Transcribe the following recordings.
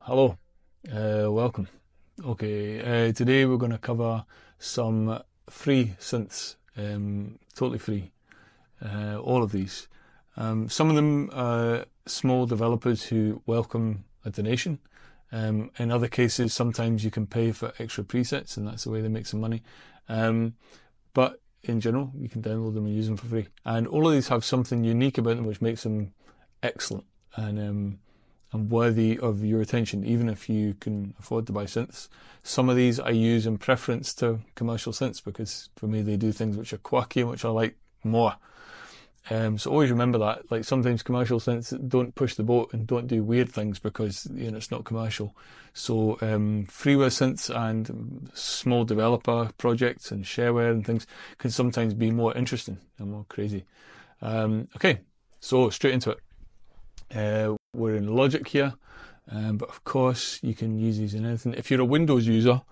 Hello, welcome. Okay, today we're going to cover some free synths, totally free, all of these. Some of them are small developers who welcome a donation. In other cases, sometimes you can pay for extra presets, and that's the way they make some money. But in general, you can download them and use them for free. And all of these have something unique about them which makes them excellent and worthy of your attention, even if you can afford to buy synths. Some of these I use in preference to commercial synths because for me they do things which are quirky and which I like more. So always remember that. Like sometimes commercial synths don't push the boat and don't do weird things because it's not commercial. So freeware synths and small developer projects and shareware and things can sometimes be more interesting and more crazy. Okay, so straight into it. We're in Logic here, but of course you can use these in anything. If you're a Windows user,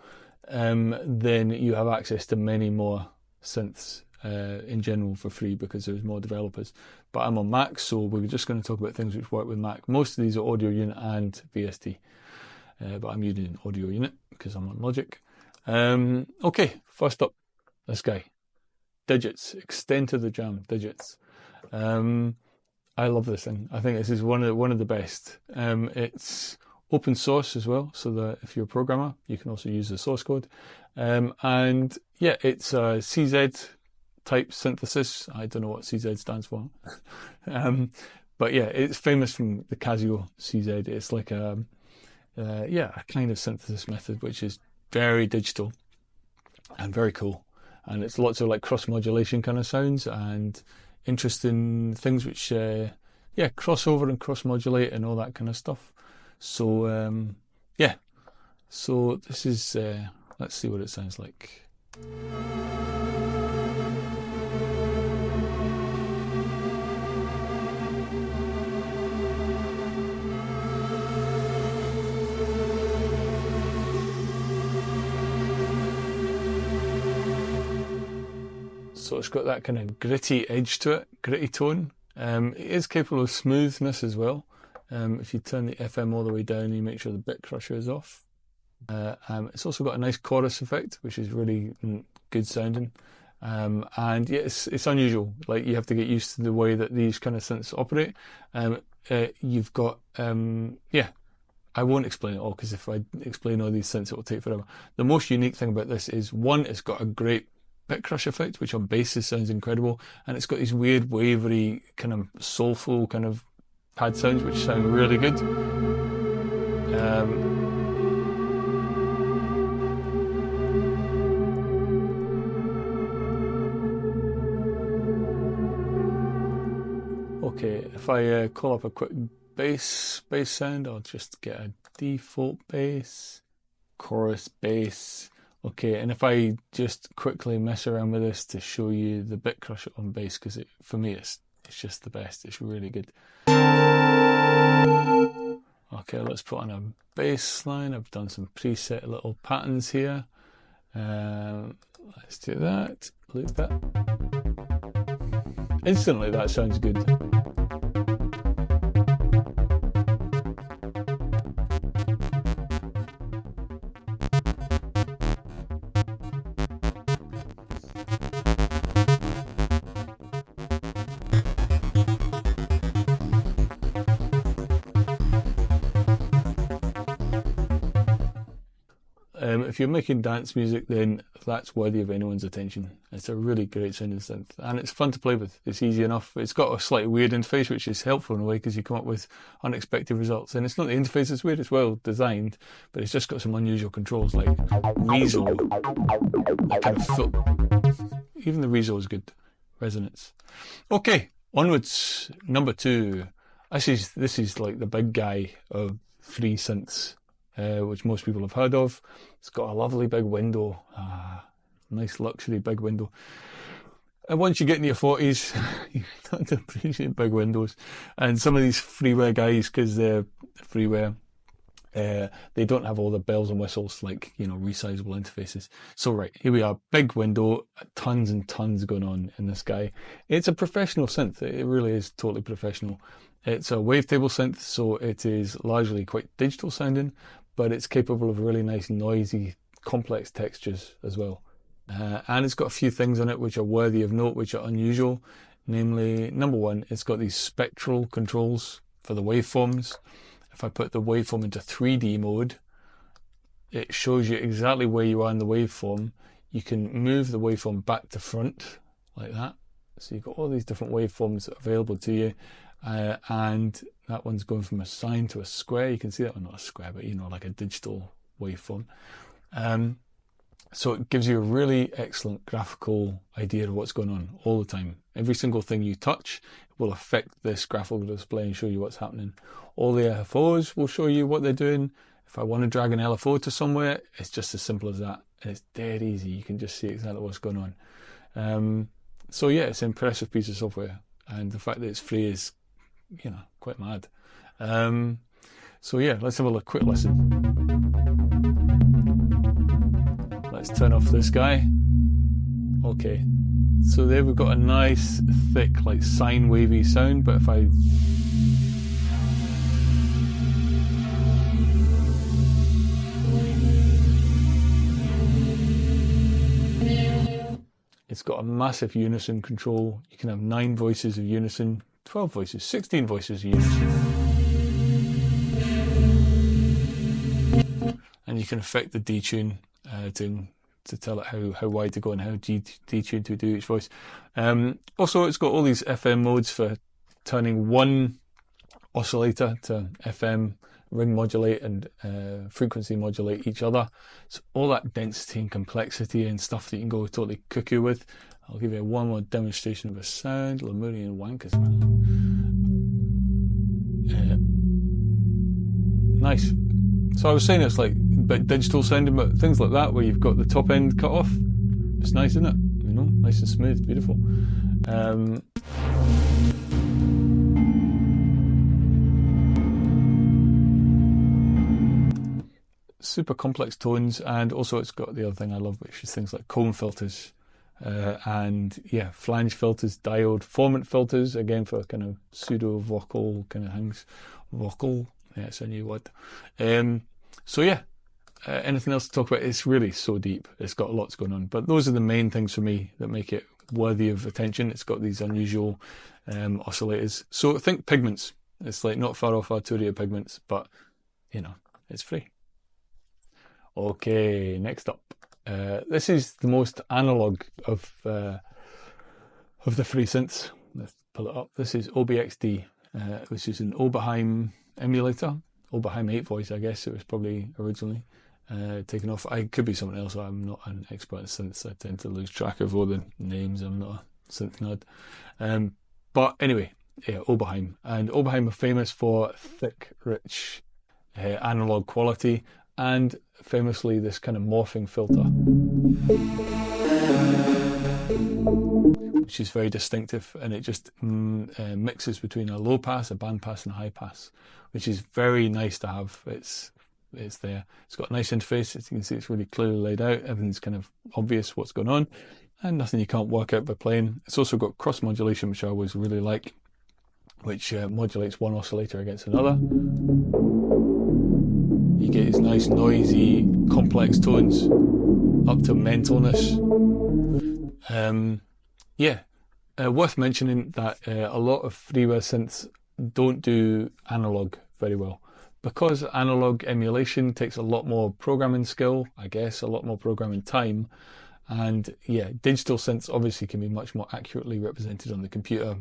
then you have access to many more synths in general for free because there's more developers. But I'm on Mac, so we're just going to talk about things which work with Mac. Most of these are Audio Unit and VST, but I'm using Audio Unit because I'm on Logic. Okay, first up, this guy, Digits, Extend to the Jam, Digits. I love this thing. I think this is one of the best. It's open source as well, so that if you're a programmer, you can also use the source code. And yeah, it's a CZ type synthesis. I don't know what CZ stands for. But yeah, it's famous from the Casio CZ. It's like a kind of synthesis method, which is very digital and very cool. And it's lots of like cross modulation kind of sounds and interesting things which cross over and cross modulate and all that kind of stuff. So so this is let's see what it sounds like. So it's got that kind of gritty edge to it, gritty tone. It is capable of smoothness as well. If you turn the FM all the way down, you make sure the bit crusher is off. It's also got a nice chorus effect, which is really good sounding. And yeah, it's unusual. Like you have to get used to the way that these kind of synths operate. You've got I won't explain it all because if I explain all these synths, it will take forever. The most unique thing about this is one, it's got a great bit crush effect, which on basses sounds incredible, and it's got these weird wavery kind of soulful kind of pad sounds which sound really good. Okay, if I call up a quick bass sound, I'll just get a default bass, chorus bass. Okay, and if I just quickly mess around with this to show you the bit crusher on bass, because for me it's just the best. It's really good. Okay, let's put on a bass line. I've done some preset little patterns here. Let's do that. Loop that. Instantly, that sounds good. If you're making dance music, then that's worthy of anyone's attention. It's a really great sounding synth, and it's fun to play with. It's easy enough. It's got a slightly weird interface, which is helpful in a way because you come up with unexpected results. And it's not the interface that's weird; it's well designed, but it's just got some unusual controls like Rezo. That kind of even the Rezo is good. Resonance. Okay, onwards. Number 2. This is like the big guy of free synths. Which most people have heard of. It's got a lovely big window, nice luxury big window. And once you get in your 40s, you start to appreciate big windows. And some of these freeware guys, because they're freeware, they don't have all the bells and whistles like resizable interfaces. So right, here we are, big window, tons and tons going on in this guy. It's a professional synth. It really is totally professional. It's a wavetable synth, so it is largely quite digital sounding, but it's capable of really nice, noisy, complex textures as well. And it's got a few things on it which are worthy of note, which are unusual. Namely, number one, it's got these spectral controls for the waveforms. If I put the waveform into 3D mode, it shows you exactly where you are in the waveform. You can move the waveform back to front like that. So you've got all these different waveforms available to you. And that one's going from a sine to a square. You can see that one, not a square, but like a digital waveform. So it gives you a really excellent graphical idea of what's going on all the time. Every single thing you touch will affect this graphical display and show you what's happening. All the LFOs will show you what they're doing. If I want to drag an LFO to somewhere, it's just as simple as that. And it's dead easy. You can just see exactly what's going on. So yeah, it's an impressive piece of software. And the fact that it's free is, quite mad. So yeah, let's have a quick listen. Let's turn off this guy. Okay, so there we've got a nice thick like sine wavy sound, but if I it's got a massive unison control. You can have 9 voices of unison, 12 voices, 16 voices of unison. And you can affect the detune to tell it how wide to go and how detune to do each voice. Also, it's got all these FM modes for turning one oscillator to FM, ring modulate and frequency modulate each other. So all that density and complexity and stuff that you can go totally cuckoo with. I'll give you one more demonstration of a sound, Lemurian wank as well. Nice. So I was saying it's like a bit digital sounding, but things like that where you've got the top end cut off, it's nice, isn't it? Nice and smooth, beautiful. Super complex tones, and also it's got the other thing I love, which is things like comb filters, and yeah, flange filters, diode, formant filters, again for kind of pseudo vocal kind of things. Vocal. Yeah, it's a new word. So yeah, anything else to talk about? It's really so deep. It's got lots going on. But those are the main things for me that make it worthy of attention. It's got these unusual oscillators. So think pigments. It's like not far off Arturia pigments, but it's free. Okay, next up. This is the most analog of the free synths. Let's pull it up. This is OBXD, which is an Oberheim emulator. Oberheim 8 voice, I guess it was probably originally taken off. I could be something else. I'm not an expert in synths. I tend to lose track of all the names. I'm not a synth nerd. But anyway, yeah, Oberheim. And Oberheim are famous for thick, rich analog quality, and famously this kind of morphing filter, which is very distinctive, and it just mixes between a low pass, a band pass, and a high pass, which is very nice to have. It's there. It's got a nice interface. As you can see, it's really clearly laid out. Everything's kind of obvious what's going on, and nothing you can't work out by playing. It's also got cross modulation, which I always really like, which modulates one oscillator against another. You get these nice, noisy, complex tones up to mentalness. Worth mentioning that a lot of freeware synths don't do analog very well, because analog emulation takes a lot more programming skill, I guess, a lot more programming time. And yeah, digital synths obviously can be much more accurately represented on the computer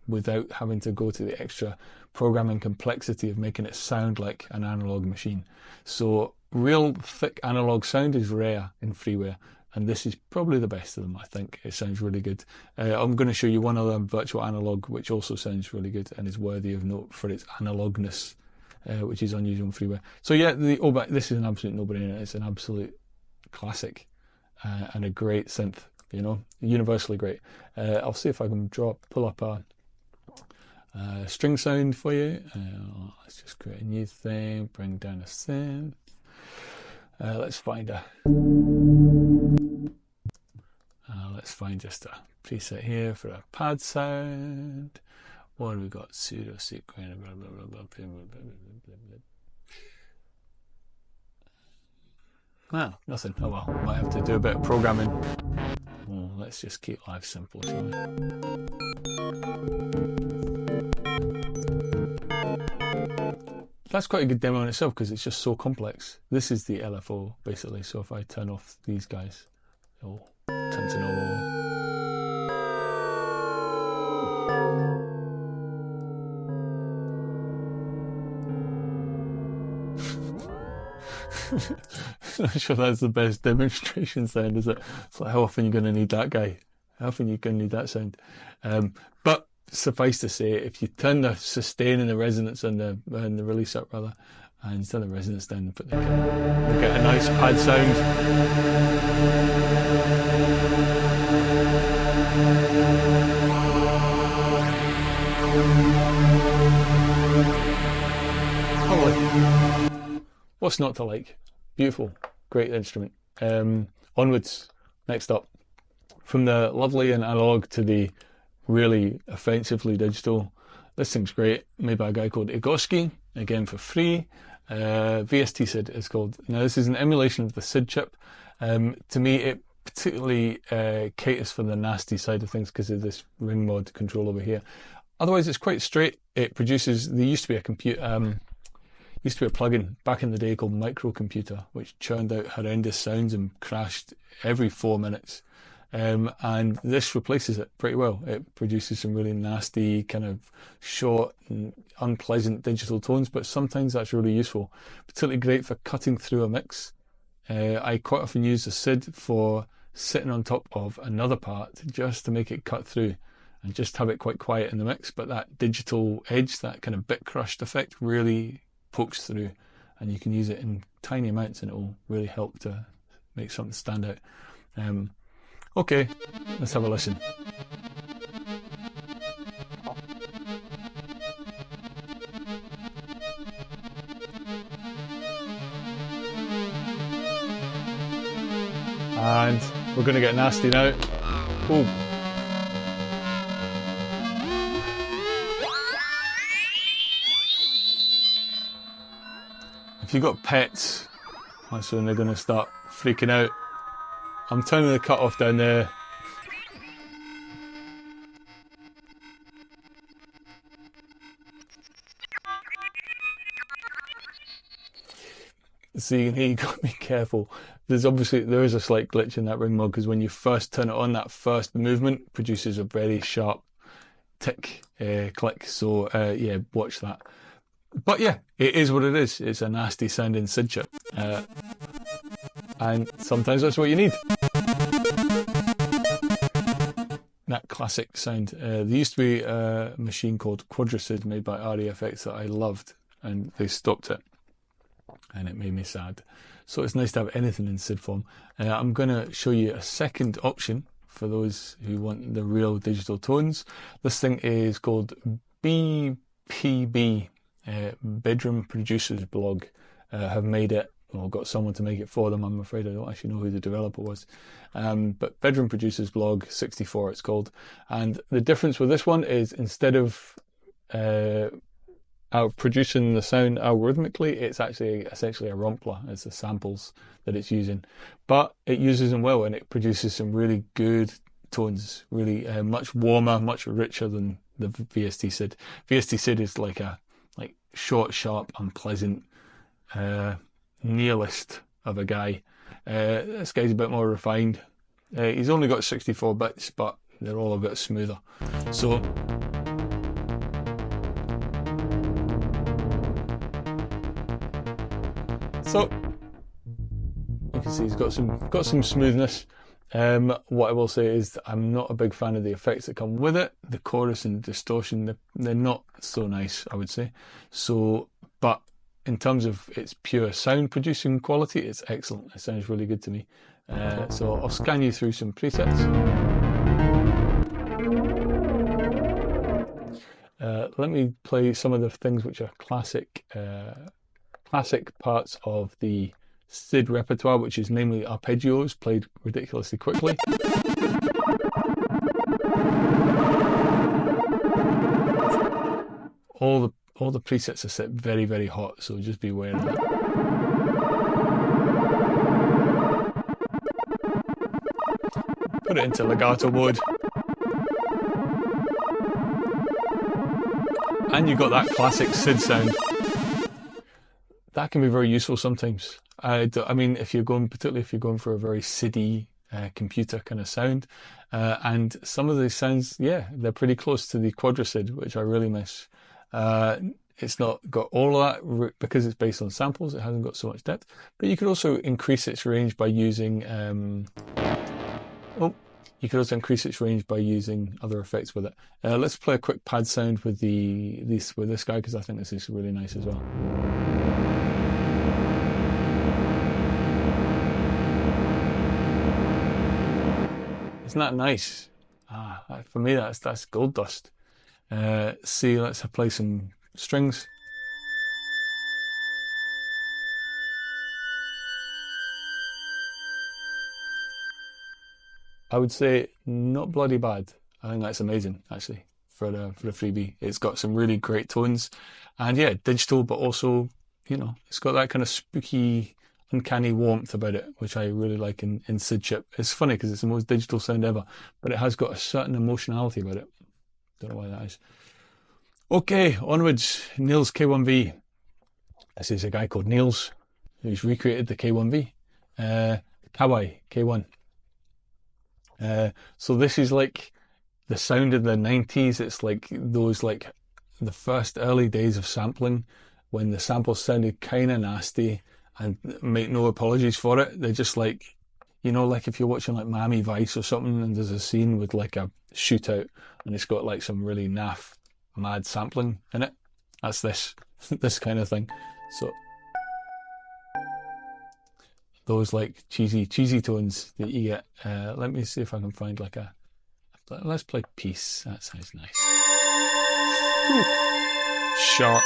without having to go to the extra programming complexity of making it sound like an analog machine. So real thick analog sound is rare in freeware, and this is probably the best of them, I think. It sounds really good. I'm going to show you one other virtual analog which also sounds really good and is worthy of note for its analogness, which is unusual in freeware. So yeah, this is an absolute no-brainer. It's an absolute classic. And a great synth, universally great. I'll see if I can pull up a string sound for you. Let's just create a new thing, bring down a synth. Let's find just a preset here for a pad sound. What have we got? Pseudo sequence. Ah, nothing. Oh well, might have to do a bit of programming. Well, let's just keep life simple, shall we? That's quite a good demo in itself because it's just so complex. This is the LFO basically. So if I turn off these guys, it'll turn to normal. I'm not sure that's the best demonstration sound, is it? It's like, how often are you going to need that guy? How often are you going to need that sound? But suffice to say, if you turn the sustain and the resonance and the release up rather, and turn the resonance down and put the you'll get a nice pad sound. Lovely. What's not to like? Beautiful, great instrument. Onwards, next up. From the lovely and analog to the really offensively digital, this thing's great, made by a guy called Podolski, again for free. VSTSID is called. Now this is an emulation of the SID chip. To me it particularly caters for the nasty side of things because of this ring mod control over here. Otherwise it's quite straight. It produces, there used to be a computer, used to be a plugin back in the day called Microcomputer, which churned out horrendous sounds and crashed every 4 minutes. And this replaces it pretty well. It produces some really nasty, kind of short and unpleasant digital tones, but sometimes that's really useful. Particularly great for cutting through a mix. I quite often use the SID for sitting on top of another part just to make it cut through and just have it quite quiet in the mix, but that digital edge, that kind of bit crushed effect really pokes through, and you can use it in tiny amounts and it will really help to make something stand out. Okay, let's have a listen. And we're going to get nasty now. Oh. If you've got pets, that's when they're going to start freaking out. I'm turning the cutoff down there. See, you've got to be careful. There is a slight glitch in that ring mod because when you first turn it on, that first movement produces a very sharp tick click. So yeah, watch that. But yeah, it is what it is. It's a nasty sounding SID chip. And sometimes that's what you need. That classic sound. There used to be a machine called QuadraSID made by REFX that I loved, and they stopped it. And it made me sad. So it's nice to have anything in SID form. I'm going to show you a second option for those who want the real digital tones. This thing is called BPB. Bedroom Producers Blog have made it, or got someone to make it for them. I'm afraid I don't actually know who the developer was. But Bedroom Producers Blog 64 it's called. And the difference with this one is instead of producing the sound algorithmically, it's actually essentially a rompler. It's the samples that it's using. But it uses them well and it produces some really good tones, really much warmer, much richer than the VSTSID. VSTSID is like a short, sharp, unpleasant nihilist of a guy. This guy's a bit more refined. He's only got 64 bits, but they're all a bit smoother. So you can see he's got some smoothness. What I will say is that I'm not a big fan of the effects that come with it. The chorus and distortion, they're not so nice, I would say. So, but in terms of its pure sound producing quality, it's excellent. It sounds really good to me. So I'll scan you through some presets. Let me play some of the things which are classic parts of the SID repertoire, which is namely arpeggios played ridiculously quickly. all the presets are set very, very hot, so just be aware of that. Put it into legato mode. And you've got that classic SID sound. That can be very useful sometimes. I mean, particularly if you're going for a very SID-y computer kind of sound, and some of these sounds, yeah, they're pretty close to the quadrasid, which I really miss. It's not got all of that because it's based on samples. It hasn't got so much depth, but you could also increase its range by using. You could also increase its range by using other effects with it. Let's play a quick pad sound with this guy, because I think this is really nice as well. Isn't that nice? For me, that's gold dust. See, let's play some strings. I would say not bloody bad. I think that's amazing, actually, for the freebie. It's got some really great tones, and yeah, digital, but also, you know, it's got that kind of spooky, uncanny warmth about it, which I really like in SID chip. It's funny because it's the most digital sound ever, but it has got a certain emotionality about it. Don't know why that is. Okay, onwards. Nils K1v. This is a guy called Nils who's recreated the K1v. Kawaii K1. So this is like the sound of the 90s. It's like those, like the first early days of sampling, when the samples sounded kind of nasty, and make no apologies for it. They're just like, you know, like if you're watching like Miami Vice or something, and there's a scene with like a shootout, and it's got like some really naff, mad sampling in it. That's this kind of thing. So those like cheesy tones that you get. Let me see if I can find like a. Let's play Peace. That sounds nice. Sharp.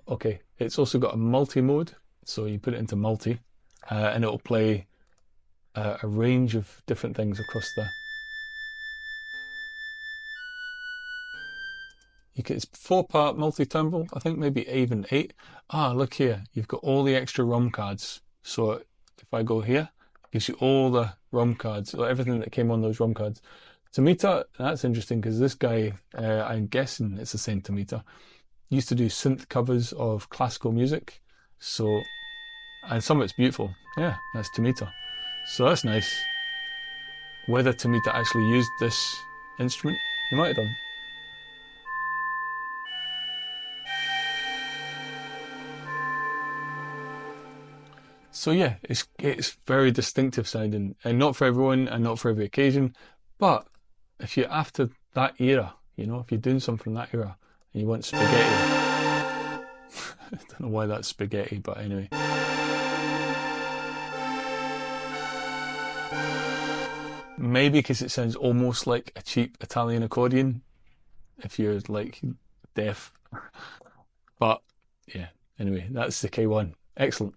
Okay, it's also got a multi mode, so you put it into multi, and it'll play a range of different things across the. It's 4-part multi-temporal, I think maybe even 8. Look here, you've got all the extra ROM cards. So if I go here, it gives you all the ROM cards, everything that came on those ROM cards. Tomita, that's interesting because this guy, I'm guessing it's the same Tomita, used to do synth covers of classical music. So, and some of it's beautiful. Yeah, that's Tomita. So that's nice. Whether Tomita actually used this instrument, he might have done. So yeah, it's very distinctive sounding, and not for everyone and not for every occasion. But if you're after that era, you know, if you're doing something from that era and you want spaghetti, I don't know why that's spaghetti, but anyway. Maybe because it sounds almost like a cheap Italian accordion, if you're like deaf. But yeah, anyway, that's the K1. Excellent.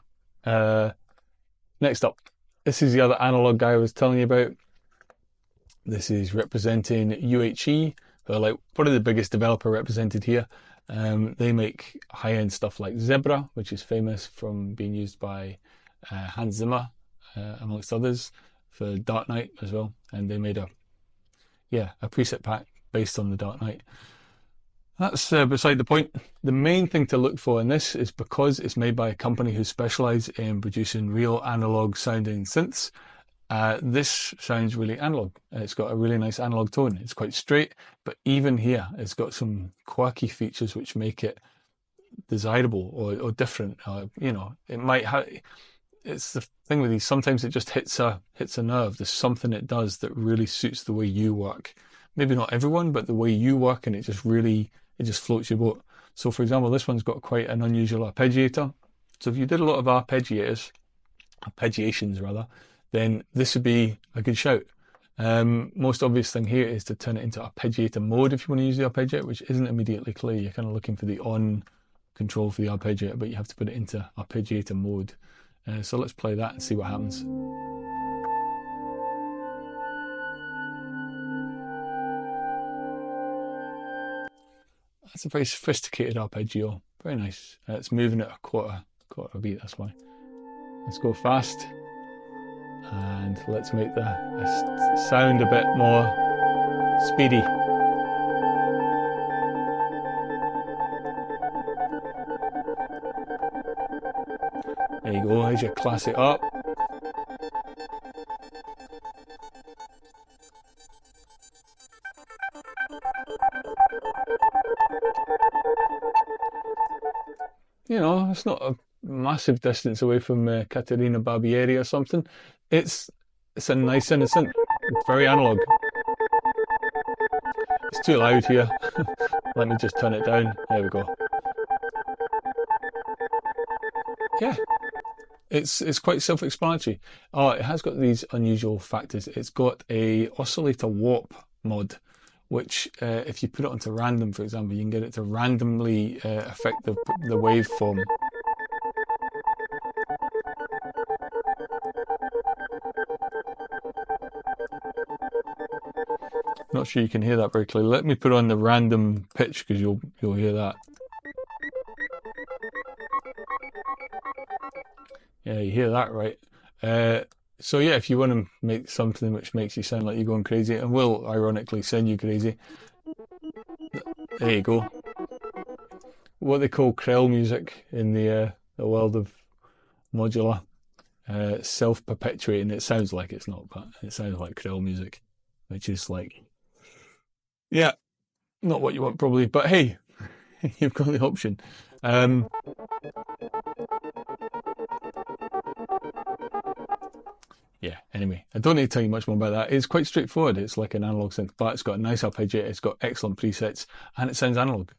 Next up, this is the other analog guy I was telling you about. This is representing UHE, who are like probably the biggest developer represented here. They make high-end stuff like Zebra, which is famous from being used by Hans Zimmer, amongst others, for Dark Knight as well. And they made a preset pack based on the Dark Knight. That's beside the point. The main thing to look for in this is because it's made by a company who specialise in producing real analog sounding synths. This sounds really analog. It's got a really nice analog tone. It's quite straight, but even here, it's got some quirky features which make it desirable or different. You know, it might have. It's the thing with these. Sometimes it just hits a nerve. There's something it does that really suits the way you work. Maybe not everyone, but the way you work, and it just floats your boat. So for example, this one's got quite an unusual arpeggiator. So if you did a lot of arpeggiations rather, then this would be a good shout. Most obvious thing here is to turn it into arpeggiator mode if you want to use the arpeggiator, which isn't immediately clear. You're kind of looking for the on control for the arpeggiator, but you have to put it into arpeggiator mode. So let's play that and see what happens. That's a very sophisticated arpeggio. Very nice. It's moving at a quarter beat, that's why. Let's go fast. And let's make the sound a bit more speedy. There you go, as you class it up. You know, it's not a massive distance away from Caterina Barbieri or something. It's a nice innocent. It's very analog. It's too loud here. Let me just turn it down. There we go. Yeah, it's quite self-explanatory. Oh, it has got these unusual factors. It's got a oscillator warp mod, which if you put it onto random, for example, you can get it to randomly affect the waveform. Not sure you can hear that very clearly. Let me put on the random pitch because you'll hear that. Yeah, you hear that, right? So yeah, if you want to make something which makes you sound like you're going crazy, and will ironically send you crazy, there you go. What they call Krell music in the world of modular, self-perpetuating. It sounds like it's not, but it sounds like Krell music, which is like, yeah, not what you want probably, but hey, you've got the option. Yeah, anyway, I don't need to tell you much more about that. It's quite straightforward. It's like an analog synth, but it's got a nice arpeggio, it's got excellent presets, and it sounds analog.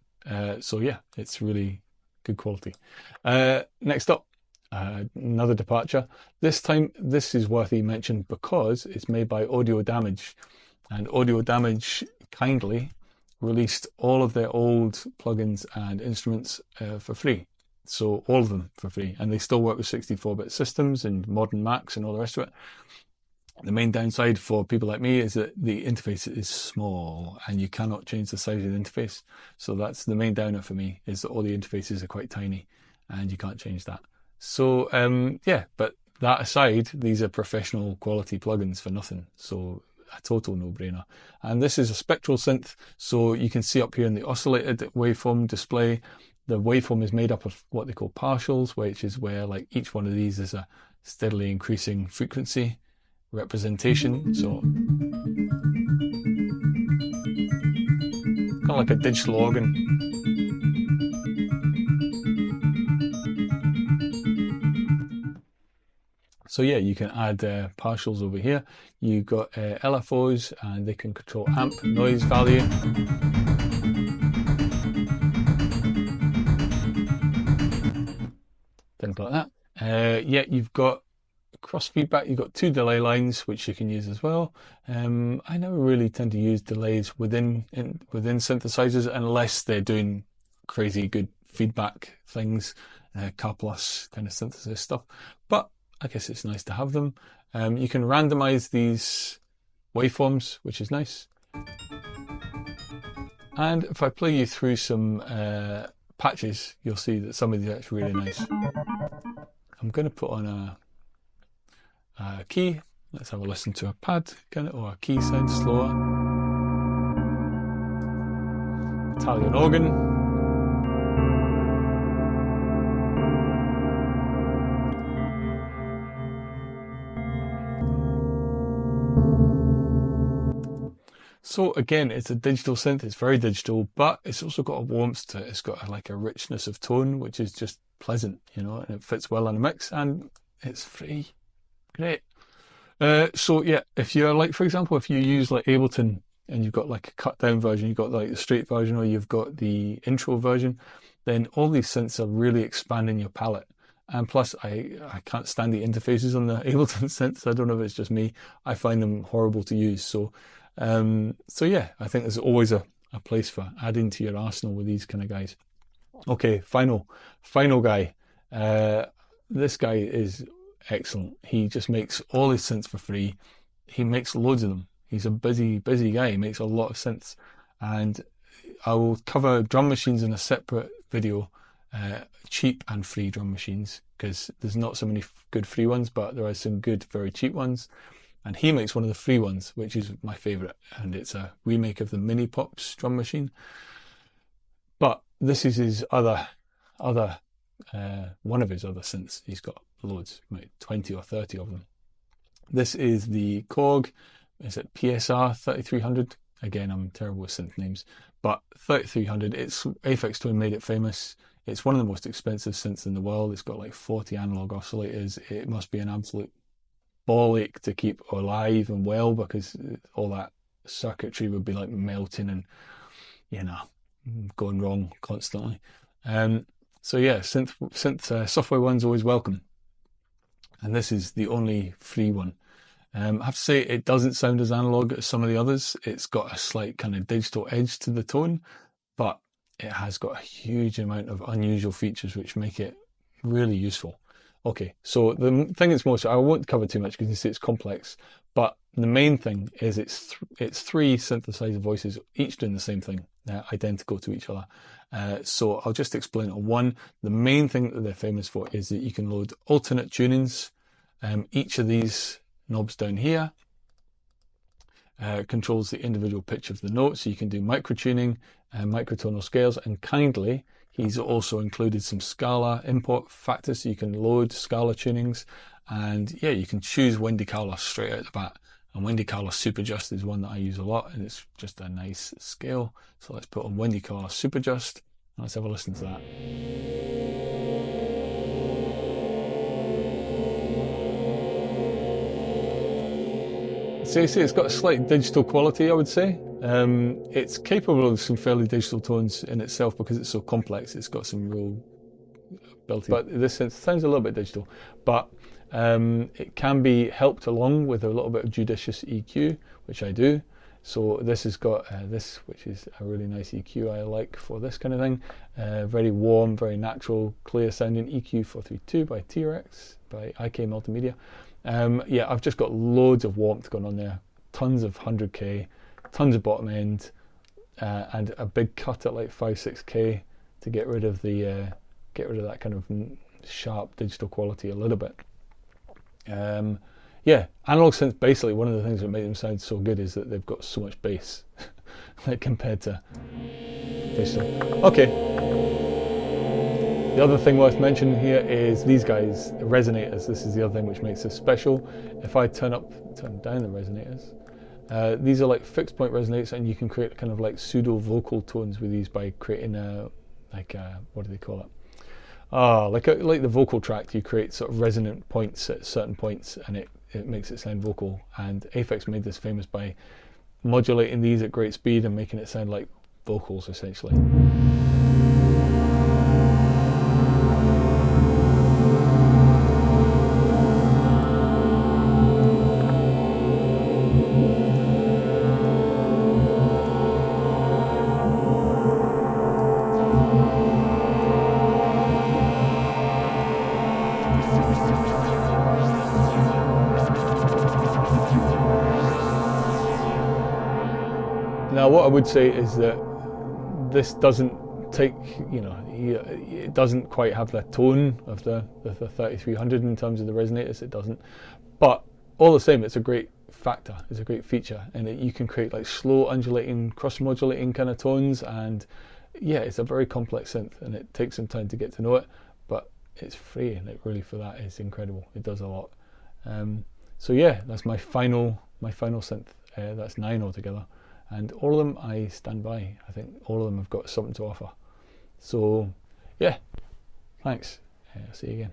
So yeah, it's really good quality. Next up, another departure. This time, this is worthy mention because it's made by Audio Damage, and Audio Damage kindly released all of their old plugins and instruments for free. So all of them for free, and they still work with 64-bit systems and modern Macs and all the rest of it. The main downside for people like me is that the interface is small and you cannot change the size of the interface. So that's the main downer for me, is that all the interfaces are quite tiny and you can't change that. So yeah, but that aside, these are professional quality plugins for nothing. So a total no-brainer. And this is a spectral synth, so you can see up here in the oscillated waveform display, the waveform is made up of what they call partials, which is where like each one of these is a steadily increasing frequency representation. So kind of like a digital organ. So yeah, you can add partials over here. You've got LFOs, and they can control amp noise value. Things like that. Yeah, you've got cross feedback. You've got 2 delay lines which you can use as well. I never really tend to use delays within synthesizers unless they're doing crazy good feedback things, car plus kind of synthesis stuff. But I guess it's nice to have them. You can randomize these waveforms, which is nice. And if I play you through some patches, you'll see that some of these are actually really nice. I'm going to put on a key. Let's have a listen to a pad, or a key sound slower. Italian organ. So again, it's a digital synth, it's very digital, but it's also got a warmth to it. It's got like a richness of tone, which is just pleasant, you know, and it fits well in a mix, and it's free. Great. So yeah, if you're like, for example, if you use like Ableton and you've got like a cut down version, you've got like the straight version, or you've got the intro version, then all these synths are really expanding your palette. And plus, I can't stand the interfaces on the Ableton synths. I don't know if it's just me. I find them horrible to use. So yeah, I think there's always a place for adding to your arsenal with these kind of guys. Okay, final guy. This guy is excellent. He just makes all his synths for free. He makes loads of them. He's a busy guy. He makes a lot of synths, and I will cover drum machines in a separate video, cheap and free drum machines, because there's not so many good free ones, but there are some good, very cheap ones. And he makes one of the free ones, which is my favourite, and it's a remake of the Mini Pops drum machine. But this is his other one of his other synths. He's got loads, like 20 or 30 of them. This is the Korg. Is it PSR 3300? Again, I'm terrible with synth names, but 3300. It's Aphex Twin made it famous. It's one of the most expensive synths in the world. It's got like 40 analog oscillators. It must be an absolute ball ache to keep alive and well, because all that circuitry would be like melting and, you know, going wrong constantly. So yeah, synth software one's always welcome. And this is the only free one. I have to say, it doesn't sound as analog as some of the others. It's got a slight kind of digital edge to the tone, but it has got a huge amount of unusual features which make it really useful. Okay, so the thing is most, I won't cover too much because you see it's complex, but the main thing is it's three synthesizer voices, each doing the same thing, identical to each other. So I'll just explain it. One, the main thing that they're famous for is that you can load alternate tunings. Each of these knobs down here controls the individual pitch of the note, so you can do micro tuning and microtonal scales, and kindly he's also included some Scala import factors, so you can load Scala tunings, and yeah, you can choose Wendy Carlos straight out the bat. And Wendy Carlos Super Just is one that I use a lot, and it's just a nice scale. So let's put on Wendy Carlos Super Just, and let's have a listen to that. So you see it's got a slight digital quality, I would say. It's capable of some fairly digital tones in itself because it's so complex. It's got some real ability, but this sounds a little bit digital. But it can be helped along with a little bit of judicious EQ, which I do. So this has got this, which is a really nice EQ I like for this kind of thing. Very warm, very natural, clear sounding EQ 432 by T-Rex, by IK Multimedia. Yeah, I've just got loads of warmth going on there, tons of 100K, tons of bottom end, and a big cut at like 5-6K to get rid of the that kind of sharp digital quality a little bit. Yeah, analog synths, basically one of the things that make them sound so good is that they've got so much bass like compared to digital. Okay. The other thing worth mentioning here is these guys, the resonators. This is the other thing which makes this special. If I turn down the resonators, these are like fixed point resonators, and you can create kind of like pseudo vocal tones with these by creating what do they call it? Like the vocal tract, you create sort of resonant points at certain points, and it makes it sound vocal. And Aphex made this famous by modulating these at great speed and making it sound like vocals essentially. Now, what I would say is that this doesn't take, it doesn't quite have the tone of the 3300 in terms of the resonators. It doesn't, but all the same, it's a great factor. It's a great feature, and you can create like slow, undulating, cross-modulating kind of tones. And yeah, it's a very complex synth, and it takes some time to get to know it, but it's free, and it really for that is incredible. It does a lot. So yeah, that's my final synth. That's 9 altogether. And all of them I stand by. I think all of them have got something to offer. So yeah, thanks. See you again.